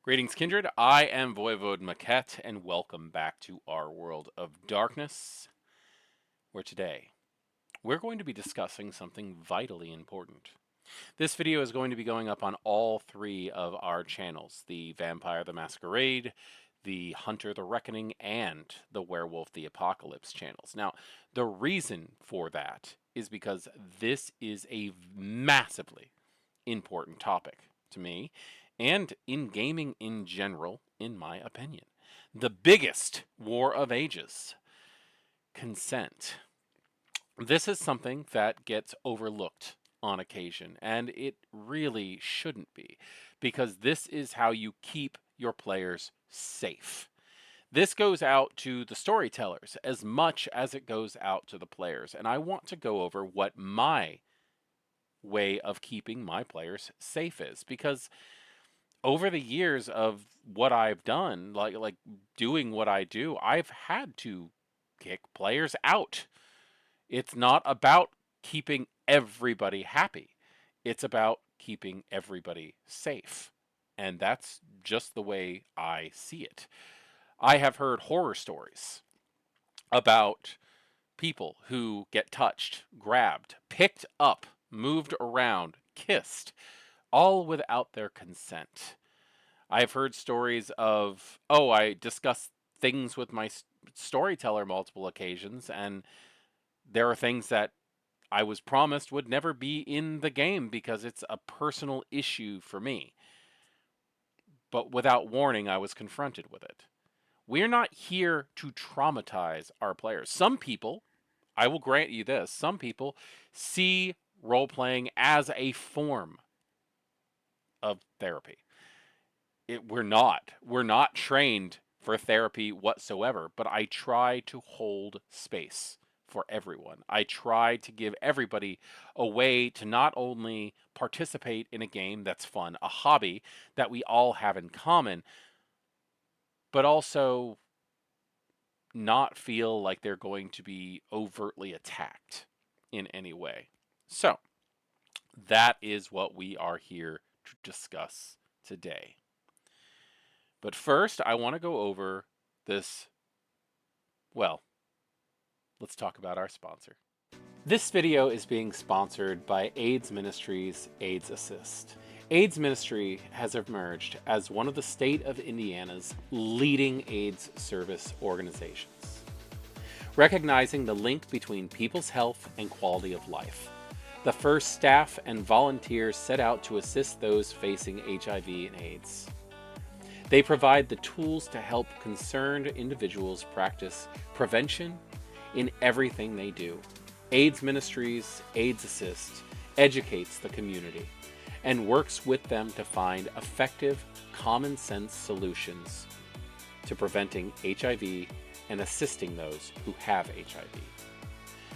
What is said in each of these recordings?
Greetings, kindred. I am Voivode Maquette, and welcome back to our world of darkness, where today we're going to be discussing something vitally important. This video is going to be going up on all three of our channels, the Vampire the Masquerade, the Hunter the Reckoning, and the Werewolf the Apocalypse channels. Now, the reason for that is because this is a massively important topic to me and in gaming in general, in my opinion. The biggest war of ages, consent. This is something that gets overlooked on occasion, and it really shouldn't be, because this is how you keep your players safe. This goes out to the storytellers as much as it goes out to the players, and I want to go over what my way of keeping my players safe is, because over the years of what I've done, like doing what I do, I've had to kick players out. It's not about keeping everybody happy. It's about keeping everybody safe. And that's just the way I see it. I have heard horror stories about people who get touched, grabbed, picked up, moved around, kissed, all without their consent. I've heard stories of, oh, I discussed things with my storyteller multiple occasions, and there are things that I was promised would never be in the game because it's a personal issue for me. But without warning, I was confronted with it. We're not here to traumatize our players. Some people, I will grant you this, some people see role playing as a form of therapy. We're not. We're not trained for therapy whatsoever, but I try to hold space for everyone. I try to give everybody a way to not only participate in a game that's fun, a hobby that we all have in common, but also not feel like they're going to be overtly attacked in any way. So, that is what we are here to discuss today. But first, I want to go over this. Well, let's talk about our sponsor. This video is being sponsored by AIDs Ministries AIDS Assist. AIDS Ministry has emerged as one of the state of Indiana's leading AIDS service organizations, recognizing the link between people's health and quality of life. The first staff and volunteers set out to assist those facing HIV and AIDS. They provide the tools to help concerned individuals practice prevention in everything they do. AIDS Ministries, AIDS Assist, educates the community and works with them to find effective, common sense solutions to preventing HIV and assisting those who have HIV.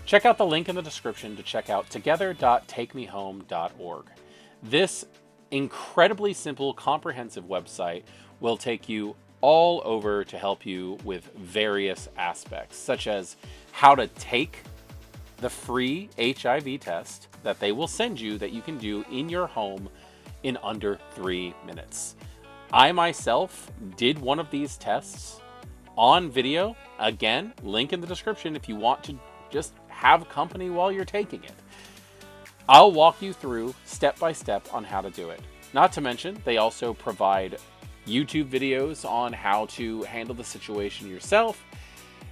Check out the link in the description to check out together.takemehome.org. This incredibly simple, comprehensive website will take you all over to help you with various aspects, such as how to take the free HIV test that they will send you that you can do in your home in under 3 minutes. I myself did one of these tests on video. Again, link in the description if you want to just have company while you're taking it. I'll walk you through step by step on how to do it. Not to mention, they also provide YouTube videos on how to handle the situation yourself.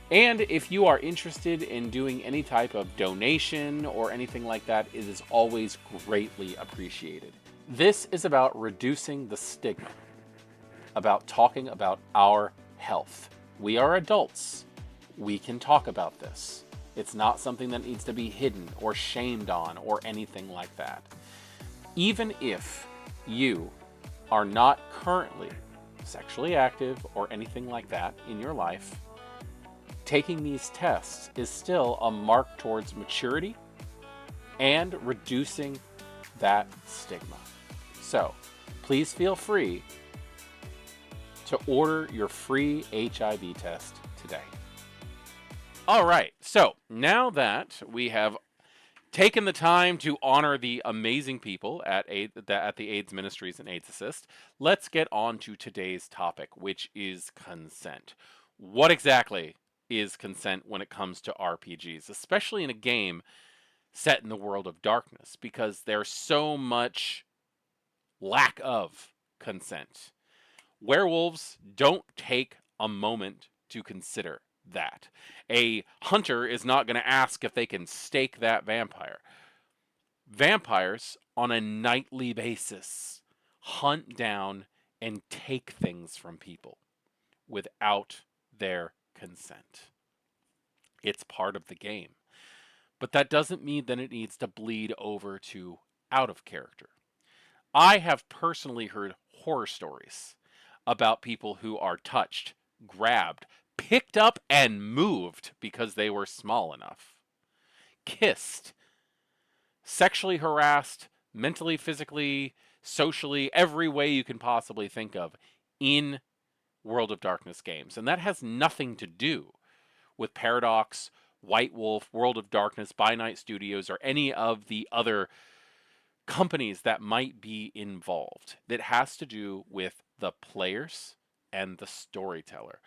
And if you are interested in doing any type of donation or anything like that, it is always greatly appreciated. This is about reducing the stigma, about talking about our health. We are adults. We can talk about this. It's not something that needs to be hidden or shamed on or anything like that. Even if you are not currently sexually active or anything like that in your life, taking these tests is still a mark towards maturity and reducing that stigma. So please feel free to order your free HIV test today. All right, so now that we have taken the time to honor the amazing people at the AIDS Ministries and AIDS Assist, let's get on to today's topic, which is consent. What exactly is consent when it comes to RPGs, especially in a game set in the world of darkness, because there's so much lack of consent. Werewolves don't take a moment to consider that. A hunter is not going to ask if they can stake that vampire. Vampires, on a nightly basis, hunt down and take things from people without their consent. It's part of the game. But that doesn't mean that it needs to bleed over to out of character. I have personally heard horror stories about people who are touched, grabbed, picked up, and moved because they were small enough, kissed, sexually harassed, mentally, physically, socially, every way you can possibly think of in World of Darkness games. And that has nothing to do with Paradox, White Wolf, World of Darkness, By Night Studios, or any of the other companies that might be involved. That has to do with the players and the storyteller.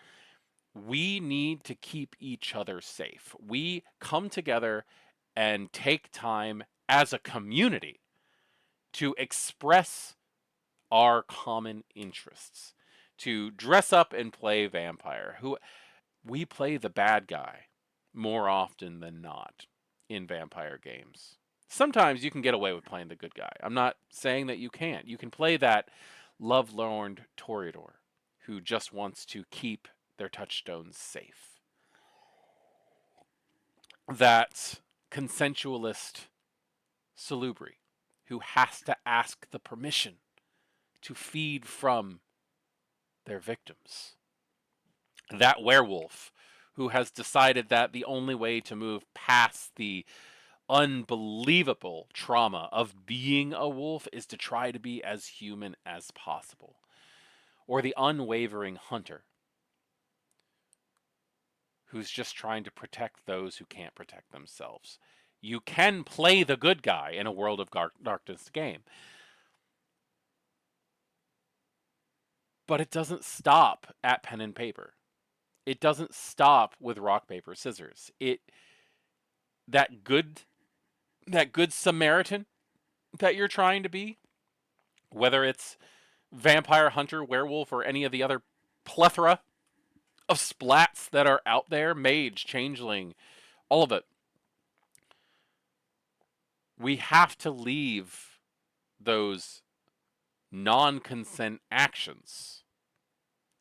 We need to keep each other safe. We come together and take time as a community to express our common interests, to dress up and play vampire. Who we play the bad guy more often than not in vampire games. Sometimes you can get away with playing the good guy. I'm not saying that you can't. You can play that love-lorn Toreador who just wants to keep their touchstones safe. That consensualist Salubri who has to ask the permission to feed from their victims. That werewolf who has decided that the only way to move past the unbelievable trauma of being a wolf is to try to be as human as possible. Or the unwavering hunter who's just trying to protect those who can't protect themselves. You can play the good guy in a World of Darkness game, but it doesn't stop at pen and paper. It doesn't stop with rock paper scissors. That good Samaritan that you're trying to be, whether it's vampire, hunter, werewolf, or any of the other plethora of splats that are out there, mage, changeling, all of it. We have to leave those non-consent actions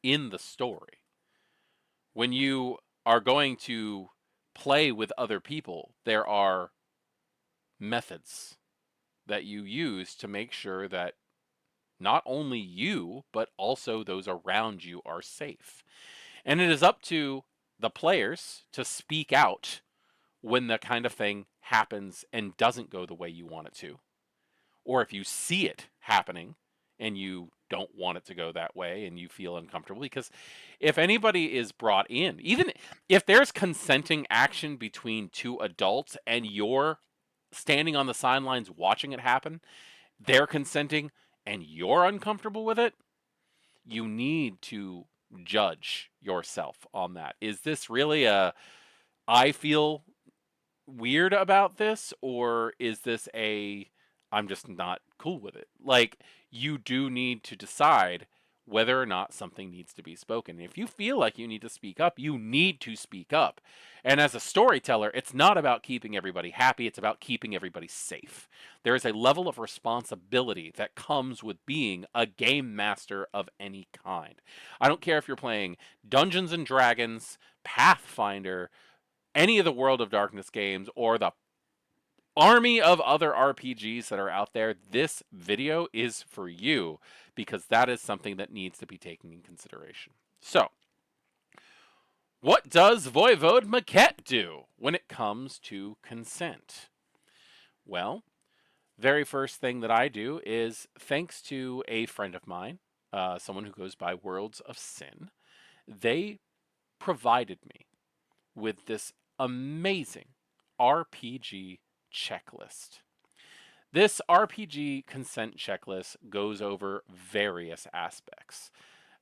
in the story. When you are going to play with other people, there are methods that you use to make sure that not only you, but also those around you are safe. And it is up to the players to speak out when the kind of thing happens and doesn't go the way you want it to. Or if you see it happening and you don't want it to go that way and you feel uncomfortable. Because if anybody is brought in, even if there's consenting action between two adults and you're standing on the sidelines watching it happen, they're consenting and you're uncomfortable with it, you need to judge yourself on that. Is this really I feel weird about this, or is this I'm just not cool with it? Like, you do need to decide whether or not something needs to be spoken. If you feel like you need to speak up, you need to speak up. And as a storyteller, it's not about keeping everybody happy, it's about keeping everybody safe. There is a level of responsibility that comes with being a game master of any kind. I don't care if you're playing Dungeons and Dragons, Pathfinder, any of the World of Darkness games, or the army of other RPGs that are out there, this video is for you because that is something that needs to be taken in consideration. So, what does Voivode Maquette do when it comes to consent? Well, very first thing that I do is, thanks to a friend of mine, someone who goes by Worlds of Sin, they provided me with this amazing RPG checklist. This RPG consent checklist goes over various aspects.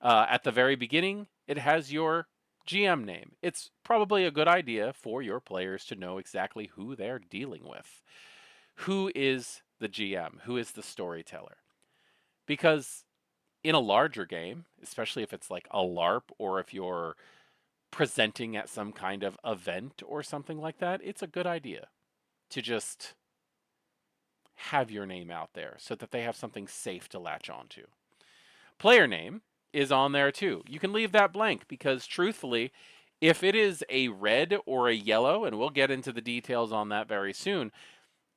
At the very beginning, it has your GM name. It's probably a good idea for your players to know exactly who they're dealing with. Who is the GM? Who is the storyteller? Because in a larger game, especially if it's like a LARP or if you're presenting at some kind of event or something like that, it's a good idea to just have your name out there so that they have something safe to latch onto. Player name is on there too. You can leave that blank because truthfully, if it is a red or a yellow, and we'll get into the details on that very soon,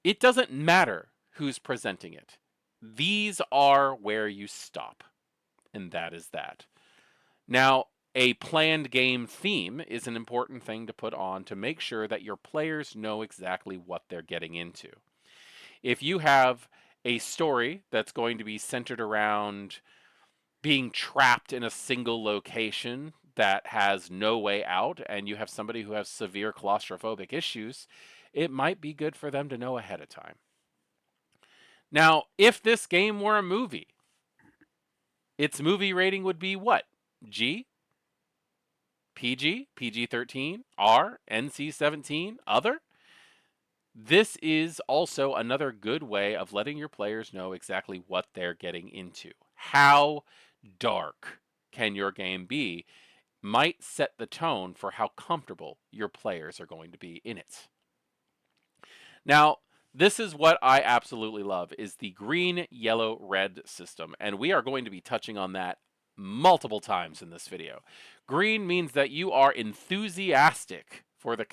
it doesn't matter who's presenting it. These are where you stop, and that is that. Now, a planned game theme is an important thing to put on to make sure that your players know exactly what they're getting into. If you have a story that's going to be centered around being trapped in a single location that has no way out, and you have somebody who has severe claustrophobic issues, it might be good for them to know ahead of time. Now, if this game were a movie, its movie rating would be what? G? PG? PG-13? R? NC-17? Other? This is also another good way of letting your players know exactly what they're getting into. How dark can your game be might set the tone for how comfortable your players are going to be in it. Now, this is what I absolutely love is the green, yellow, red system, and we are going to be touching on that multiple times in this video. Green means that you are enthusiastic for the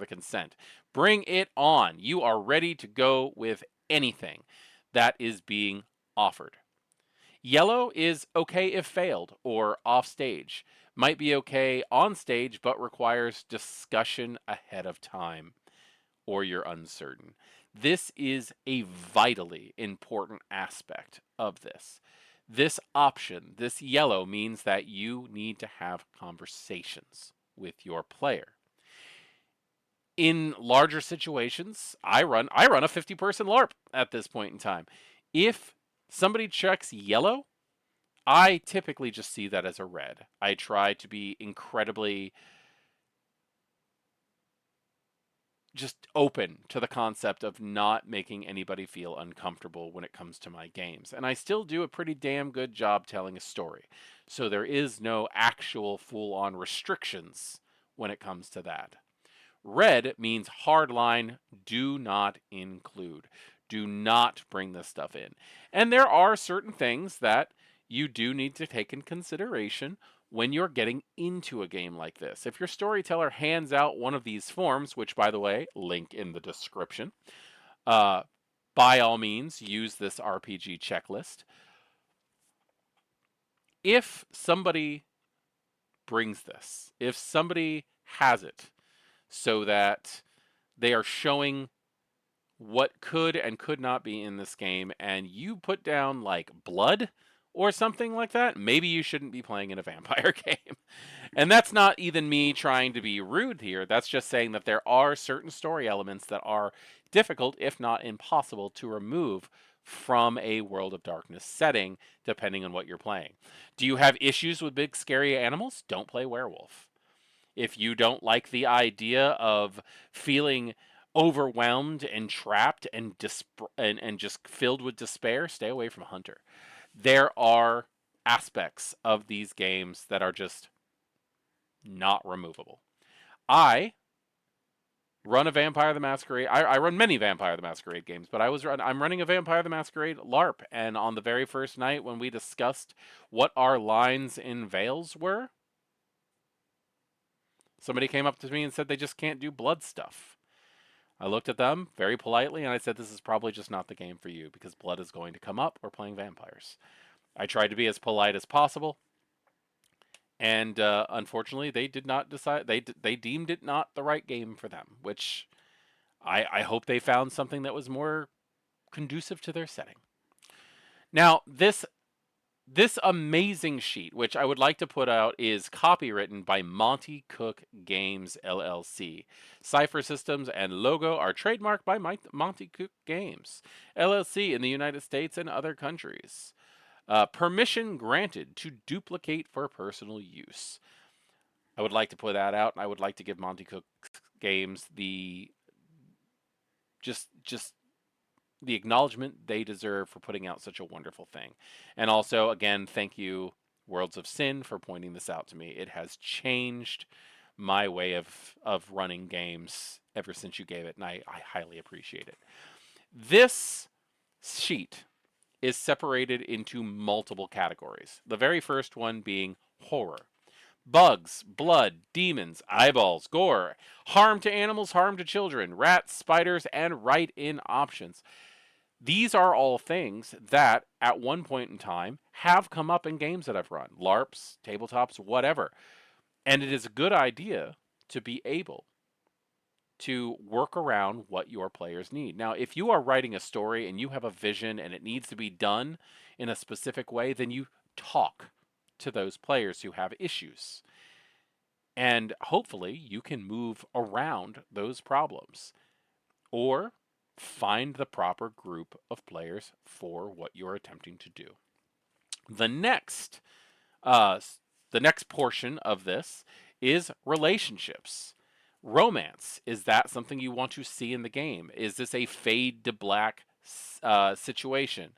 consent. Bring it on. You are ready to go with anything that is being offered. Yellow is okay if failed or off stage. Might be okay on stage, but requires discussion ahead of time, or you're uncertain. This is a vitally important aspect of this. This option, this yellow, means that you need to have conversations with your player. In larger situations, I run a 50-person LARP at this point in time. If somebody checks yellow, I typically just see that as a red. I try to be incredibly just open to the concept of not making anybody feel uncomfortable when it comes to my games. And I still do a pretty damn good job telling a story. So there is no actual full-on restrictions when it comes to that. Red means hardline, do not include. Do not bring this stuff in. And there are certain things that you do need to take in consideration when you're getting into a game like this. If your storyteller hands out one of these forms, which by the way, link in the description, by all means, use this RPG checklist. If somebody brings this, if somebody has it so that they are showing what could and could not be in this game, and you put down like blood or something like that, maybe you shouldn't be playing in a vampire game. And that's not even me trying to be rude here. That's just saying that there are certain story elements that are difficult, if not impossible, to remove from a World of Darkness setting, depending on what you're playing. Do you have issues with big scary animals? Don't play werewolf. If you don't like the idea of feeling overwhelmed and trapped and just filled with despair, stay away from Hunter. There are aspects of these games that are just not removable. I run a Vampire the Masquerade. I run many Vampire the Masquerade games, but I'm running a Vampire the Masquerade LARP, and on the very first night when we discussed what our lines in Veils were, somebody came up to me and said they just can't do blood stuff. I looked at them very politely and I said, this is probably just not the game for you because blood is going to come up. We're playing vampires. I tried to be as polite as possible. And unfortunately, they did not decide. They deemed it not the right game for them, which I hope they found something that was more conducive to their setting. Now, this This amazing sheet, which I would like to put out, is copywritten by Monty Cook Games LLC. Cipher systems and logo are trademarked by Monty Cook Games LLC in the United States and other countries. Permission granted to duplicate for personal use. I would like to put that out. I would like to give Monty Cook Games the just the acknowledgement they deserve for putting out such a wonderful thing. And also, again, thank you, Worlds of Sin, for pointing this out to me. It has changed my way of running games ever since you gave it, and I highly appreciate it. This sheet is separated into multiple categories. The very first one being horror. Bugs, blood, demons, eyeballs, gore, harm to animals, harm to children, rats, spiders, and write in options. These are all things that, at one point in time, have come up in games that I've run LARPs, tabletops, whatever. And it is a good idea to be able to work around what your players need. Now, if you are writing a story and you have a vision and it needs to be done in a specific way, then you talk to those players who have issues. And hopefully you can move around those problems or find the proper group of players for what you're attempting to do. The next, uh, the next portion of this is relationships. Romance, is that something you want to see in the game? Is this a fade to black situation?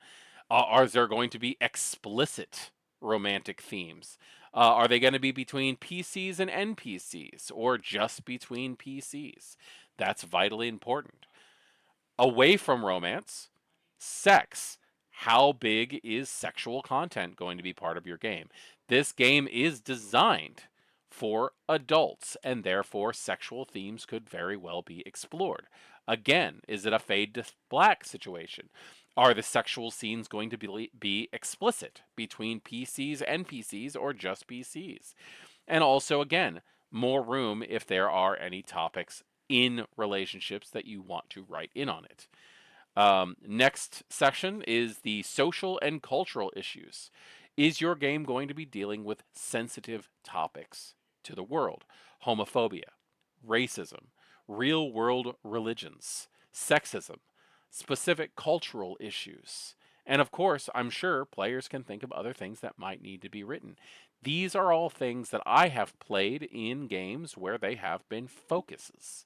Are there going to be explicit romantic themes? Are they going to be between PCs and NPCs or just between PCs? That's vitally important. Away from romance, sex. How big is sexual content going to be part of your game? This game is designed for adults, and therefore sexual themes could very well be explored. Again, is it a fade to black situation? Are the sexual scenes going to be explicit between PCs and PCs or just PCs? And also, again, more room if there are any topics in relationships that you want to write in on it. Next section is the social and cultural issues. Is your game going to be dealing with sensitive topics to the world? Homophobia, racism, real world religions, sexism, specific cultural issues. And of course, I'm sure players can think of other things that might need to be written. These are all things that I have played in games where they have been focuses.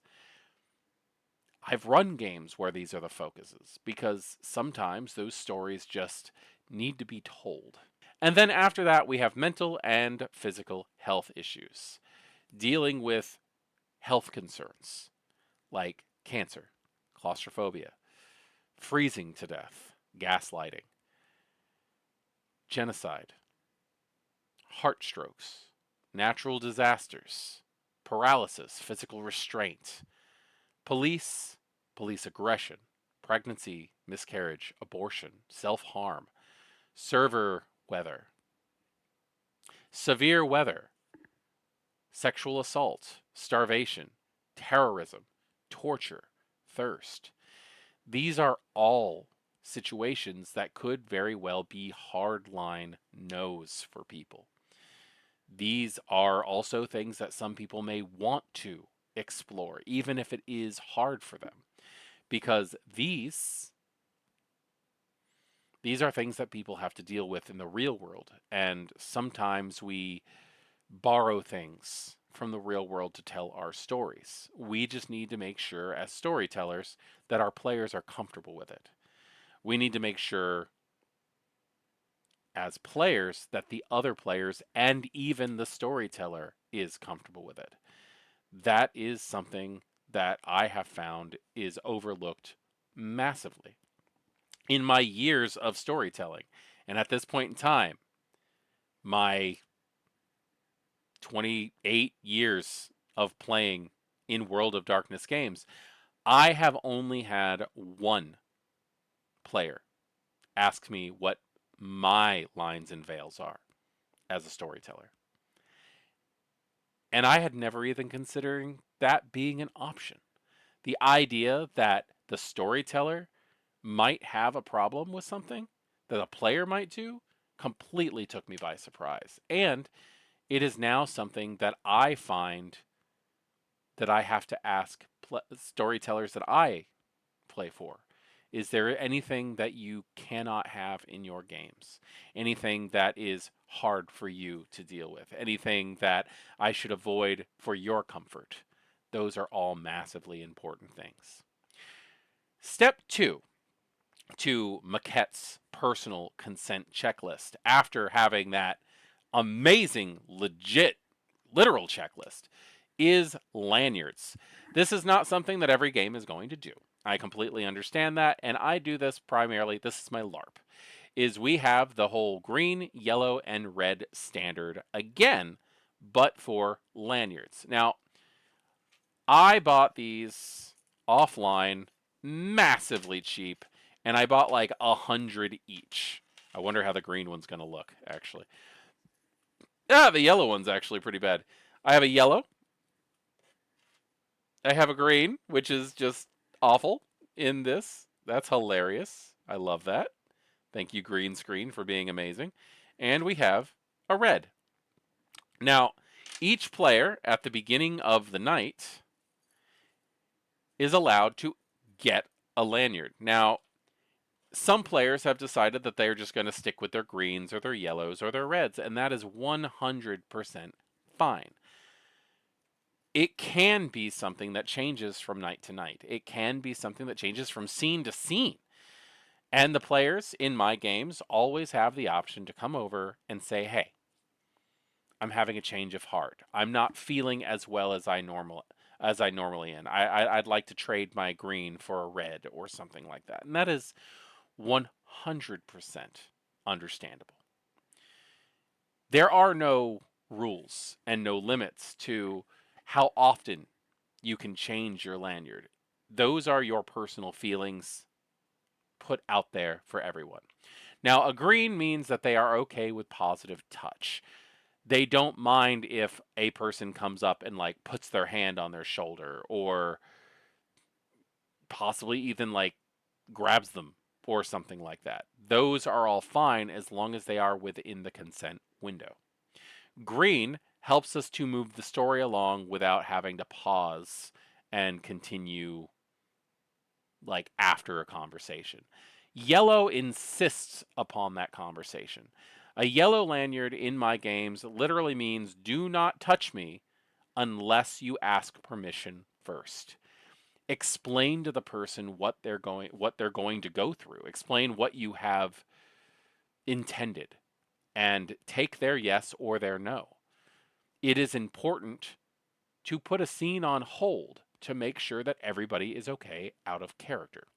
I've run games where these are the focuses because sometimes those stories just need to be told. And then after that, we have mental and physical health issues, dealing with health concerns like cancer, claustrophobia, freezing to death, gaslighting, genocide, heart strokes, natural disasters, paralysis, physical restraint, police aggression, pregnancy, miscarriage, abortion, self harm, server weather, severe weather, sexual assault, starvation, terrorism, torture, thirst. These are all situations that could very well be hardline no's for people. These are also things that some people may want to explore, even if it is hard for them, because these are things that people have to deal with in the real world, and sometimes we borrow things from the real world to tell our stories. We just need to make sure, as storytellers, that our players are comfortable with it. We need to make sure, as players, that the other players and even the storyteller is comfortable with it. That is something that I have found is overlooked massively in my years of storytelling. And at this point in time, my 28 years of playing in World of Darkness games, I have only had one player ask me what my lines and veils are as a storyteller. And I had never even considering that being an option. The idea that the storyteller might have a problem with something that a player might do completely took me by surprise. And it is now something that I find that I have to ask storytellers that I play for. Is there anything that you cannot have in your games? Anything that is hard for you to deal with? Anything that I should avoid for your comfort? Those are all massively important things. Step two to Maquette's personal consent checklist after having that amazing, legit, literal checklist is lanyards. This is not something that every game is going to do. I completely understand that, and I do this primarily. This is my LARP. Is we have the whole green, yellow, and red standard again, but for lanyards. Now, I bought these offline massively cheap, and I bought like 100 each. I wonder how the green one's going to look, actually. Ah, the yellow one's actually pretty bad. I have a yellow. I have a green, which is just awful in this. That's hilarious. I love that. Thank you, green screen, for being amazing. And we have a red. Now, each player at the beginning of the night is allowed to get a lanyard. Now, some players have decided that they're just going to stick with their greens or their yellows or their reds, and that is 100% fine. It can be something that changes from night to night. It can be something that changes from scene to scene. And the players in my games always have the option to come over and say, hey, I'm having a change of heart. I'm not feeling as well as I normally am. I'd like to trade my green for a red or something like that. And that is 100% understandable. There are no rules and no limits to how often you can change your lanyard. Those are your personal feelings put out there for everyone. Now, a green means that they are okay with positive touch. They don't mind if a person comes up and like puts their hand on their shoulder or possibly even like grabs them or something like that. Those are all fine as long as they are within the consent window. Green helps us to move the story along without having to pause and continue like after a conversation. Yellow insists upon that conversation. A yellow lanyard in my games literally means do not touch me unless you ask permission first. Explain to the person what they're going to go through. Explain what you have intended and take their yes or their no. It is important to put a scene on hold to make sure that everybody is okay out of character.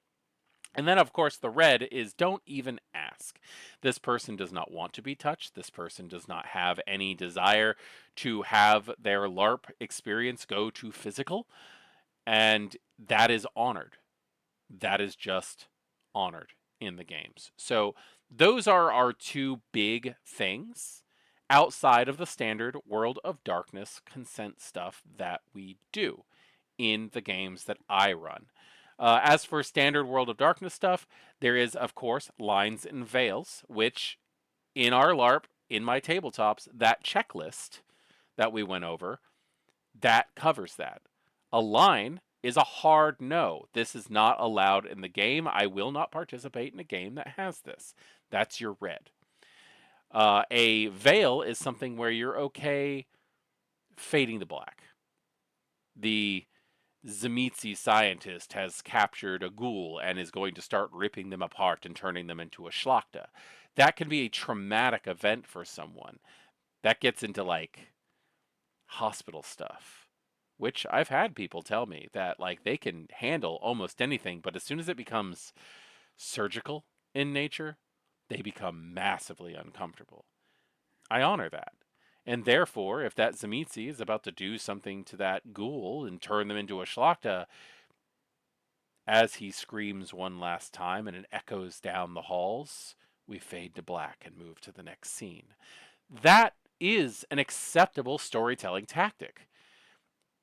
And then, of course, the red is don't even ask. This person does not want to be touched. This person does not have any desire to have their LARP experience go to physical. And that is honored. That is just honored in the games. So those are our two big things outside of the standard World of Darkness consent stuff that we do in the games that I run. As for standard World of Darkness stuff, there is, of course, lines and veils, which in our LARP, in my tabletops, that checklist that we went over, that covers that. A line is a hard no. This is not allowed in the game. I will not participate in a game that has this. That's your red. A veil is something where you're okay fading to black. The Tzimisce scientist has captured a ghoul and is going to start ripping them apart and turning them into a shlachta. That can be a traumatic event for someone. That gets into like hospital stuff, which I've had people tell me that like they can handle almost anything, but as soon as it becomes surgical in nature, they become massively uncomfortable. I honor that. And therefore, if that Tzimisce is about to do something to that ghoul and turn them into a shlachta, as he screams one last time and it echoes down the halls, we fade to black and move to the next scene. That is an acceptable storytelling tactic.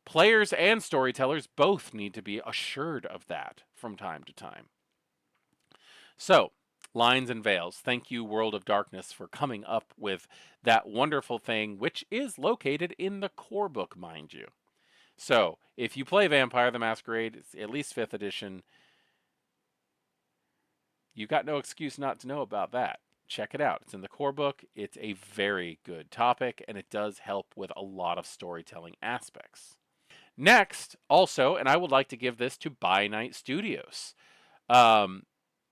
Players and storytellers both need to be assured of that from time to time. So, Lines and Veils. Thank you, World of Darkness, for coming up with that wonderful thing, which is located in the core book, mind you. So, if you play Vampire the Masquerade, it's at least 5th edition, you got no excuse not to know about that. Check it out. It's in the core book. It's a very good topic, and it does help with a lot of storytelling aspects. Next, also, and I would like to give this to By Night Studios. Um,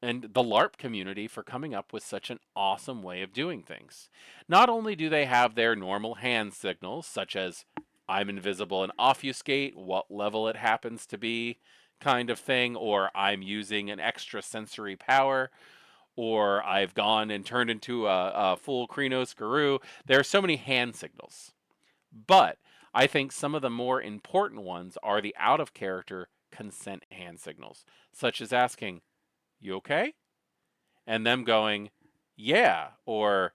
and the LARP community for coming up with such an awesome way of doing things. Not only do they have their normal hand signals, such as I'm invisible and obfuscate, what level it happens to be, kind of thing, or I'm using an extra sensory power, or I've gone and turned into a full Krenos Guru. There are so many hand signals. But I think some of the more important ones are the out of character consent hand signals, such as asking, "You okay?" And them going, "Yeah," or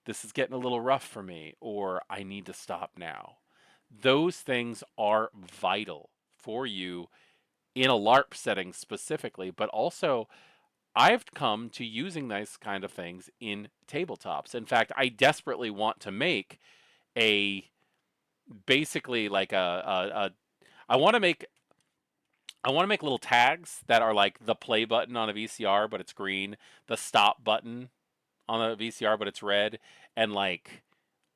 "This is getting a little rough for me," or "I need to stop now." Those things are vital for you in a LARP setting specifically, but also I've come to using these kind of things in tabletops. In fact, I desperately want to make a basically like a I want to make little tags that are like the play button on a VCR, but it's green, the stop button on a VCR, but it's red, and like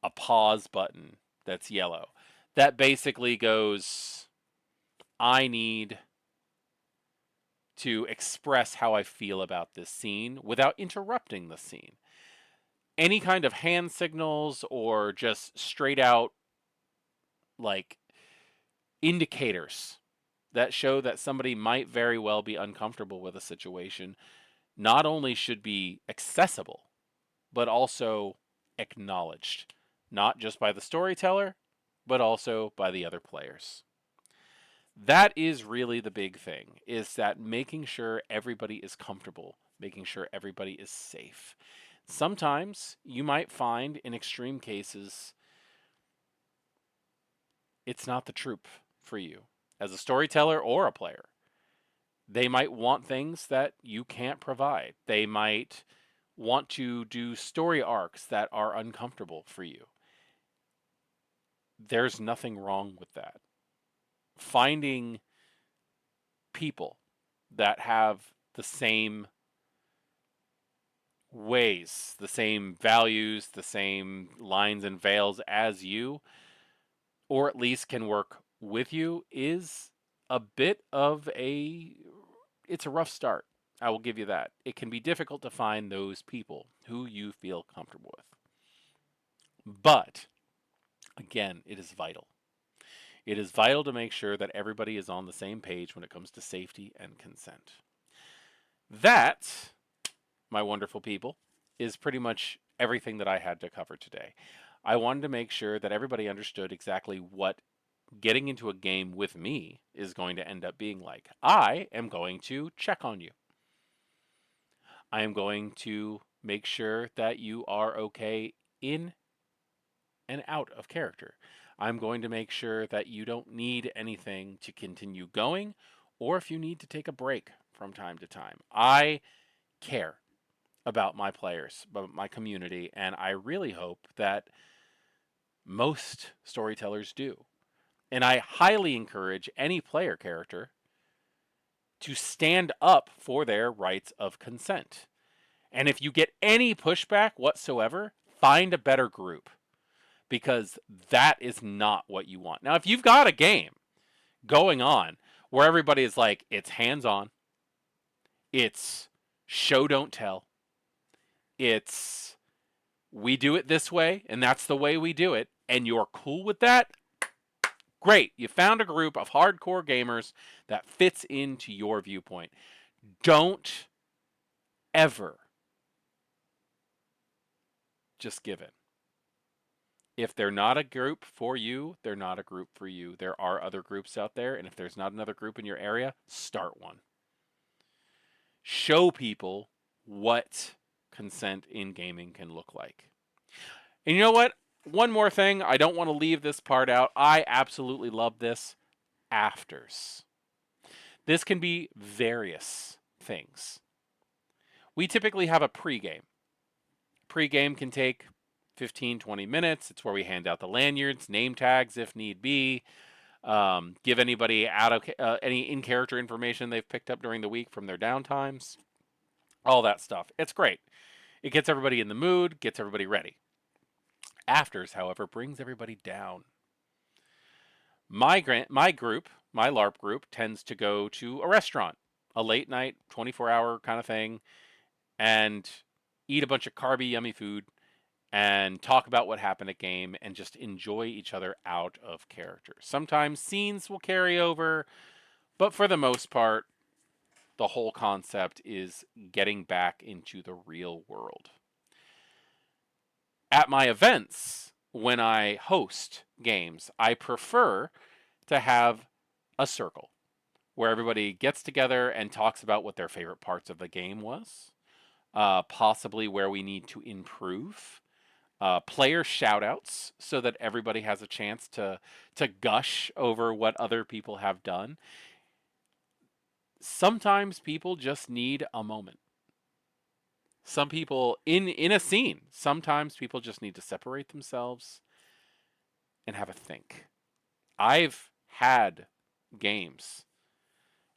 a pause button that's yellow. That basically goes, I need to express how I feel about this scene without interrupting the scene. Any kind of hand signals or just straight out like indicators that show that somebody might very well be uncomfortable with a situation not only should be accessible, but also acknowledged, not just by the storyteller, but also by the other players. That is really the big thing, is that making sure everybody is comfortable, making sure everybody is safe. Sometimes you might find in extreme cases it's not the troop for you as a storyteller or a player. They might want things that you can't provide. They might want to do story arcs that are uncomfortable for you. There's nothing wrong with that. Finding people that have the same ways, the same values, the same lines and veils as you, or at least can work with you, is a bit of it's a rough start. I will give you that. It can be difficult to find those people who you feel comfortable with. But, again, it is vital. It is vital to make sure that everybody is on the same page when it comes to safety and consent. That, my wonderful people, is pretty much everything that I had to cover today. I wanted to make sure that everybody understood exactly what getting into a game with me is going to end up being like. I am going to check on you. I am going to make sure that you are okay in and out of character. I'm going to make sure that you don't need anything to continue going, or if you need to take a break from time to time. I care about my players, about my community, and I really hope that most storytellers do. And I highly encourage any player character to stand up for their rights of consent. And if you get any pushback whatsoever, find a better group, because that is not what you want. Now, if you've got a game going on where everybody is like, it's hands on, it's show don't tell, it's we do it this way and that's the way we do it, and you're cool with that, great. You found a group of hardcore gamers that fits into your viewpoint. Don't ever just give in. If they're not a group for you, they're not a group for you. There are other groups out there, and if there's not another group in your area, start one. Show people what consent in gaming can look like. And you know what? One more thing. I don't want to leave this part out. I absolutely love this. Afters. This can be various things. We typically have a pregame. Pregame can take 15, 20 minutes. It's where we hand out the lanyards, name tags if need be, give anybody out of any in-character information they've picked up during the week from their downtimes, all that stuff. It's great. It gets everybody in the mood, gets everybody ready. Afters, however, brings everybody down. My group, my LARP group, tends to go to a restaurant, a late night, 24-hour kind of thing, and eat a bunch of carby, yummy food, and talk about what happened at game and just enjoy each other out of character. Sometimes scenes will carry over, but for the most part, the whole concept is getting back into the real world. At my events, when I host games, I prefer to have a circle where everybody gets together and talks about what their favorite parts of the game was, possibly where we need to improve, player shoutouts so that everybody has a chance to gush over what other people have done. Sometimes people just need a moment. Some people in a scene, sometimes people just need to separate themselves and have a think. I've had games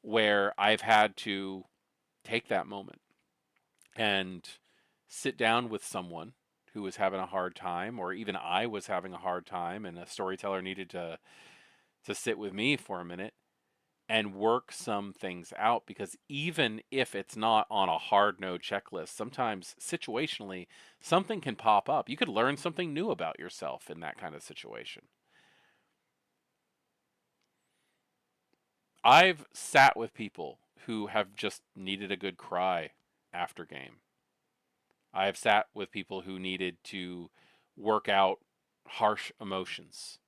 where I've had to take that moment and sit down with someone who was having a hard time, or even I was having a hard time, and a storyteller needed to sit with me for a minute and work some things out, because even if it's not on a hard no checklist, sometimes situationally something can pop up. You could learn something new about yourself in that kind of situation. I've sat with people who have just needed a good cry after game. I have sat with people who needed to work out harsh emotions,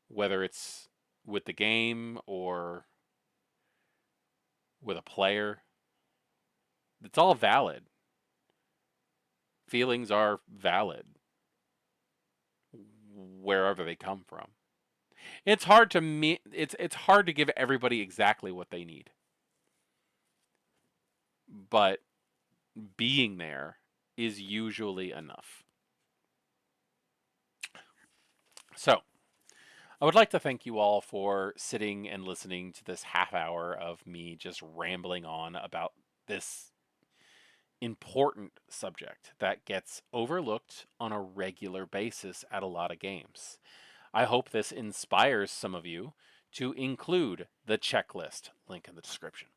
whether it's with the game or with a player. It's all valid. Feelings are valid wherever they come from. It's hard to it's hard to give everybody exactly what they need. But being there is usually enough. So, I would like to thank you all for sitting and listening to this half hour of me just rambling on about this important subject that gets overlooked on a regular basis at a lot of games. I hope this inspires some of you to include the checklist, link in the description,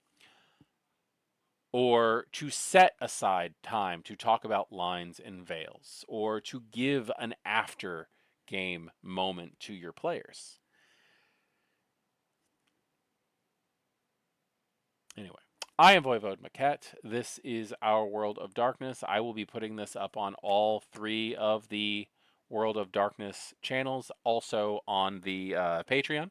or to set aside time to talk about lines and veils, or to give an after game moment to your players. Anyway, I am Voivode Maquette. This is Our World of Darkness. I will be putting this up on all three of the World of Darkness channels, also on the Patreon.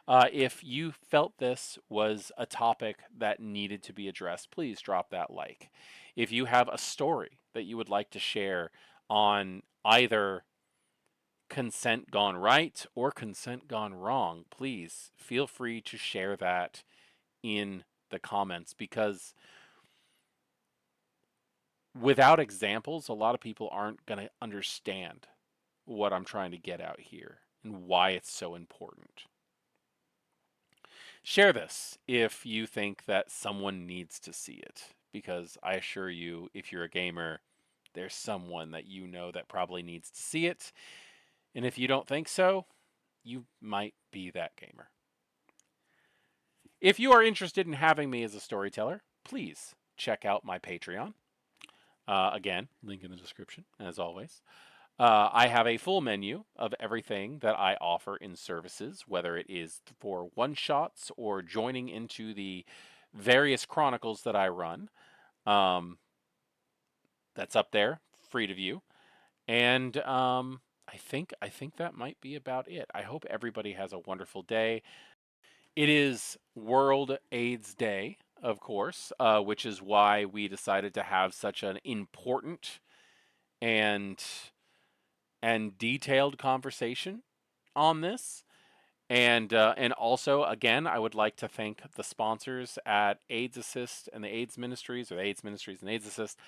If you felt this was a topic that needed to be addressed, please drop that like. If you have a story that you would like to share on either consent gone right or consent gone wrong, please feel free to share that in the comments, because without examples, a lot of people aren't going to understand what I'm trying to get out here and why it's so important. Share this if you think that someone needs to see it, because I assure you, if you're a gamer, there's someone that you know that probably needs to see it. And if you don't think so, you might be that gamer. If you are interested in having me as a storyteller, please check out my Patreon. Again, link in the description, as always. I have a full menu of everything that I offer in services, whether it is for one-shots or joining into the various chronicles that I run. That's up there, free to view. And I think that might be about it. I hope everybody has a wonderful day. It is World AIDS Day, of course, which is why we decided to have such an important and detailed conversation on this. And also, again, I would like to thank the sponsors at AIDS Assist and the AIDS Ministries, or the AIDS Ministries and AIDS Assist,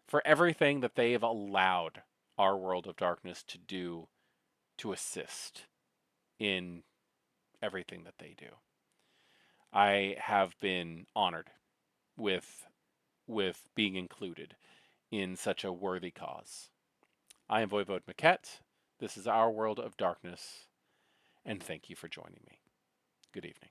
for everything that they have allowed our world of darkness to do to assist in everything that they do. I have been honored with being included in such a worthy cause. I am Voivode Maquette. This is Our World of Darkness, and thank you for joining me. Good evening.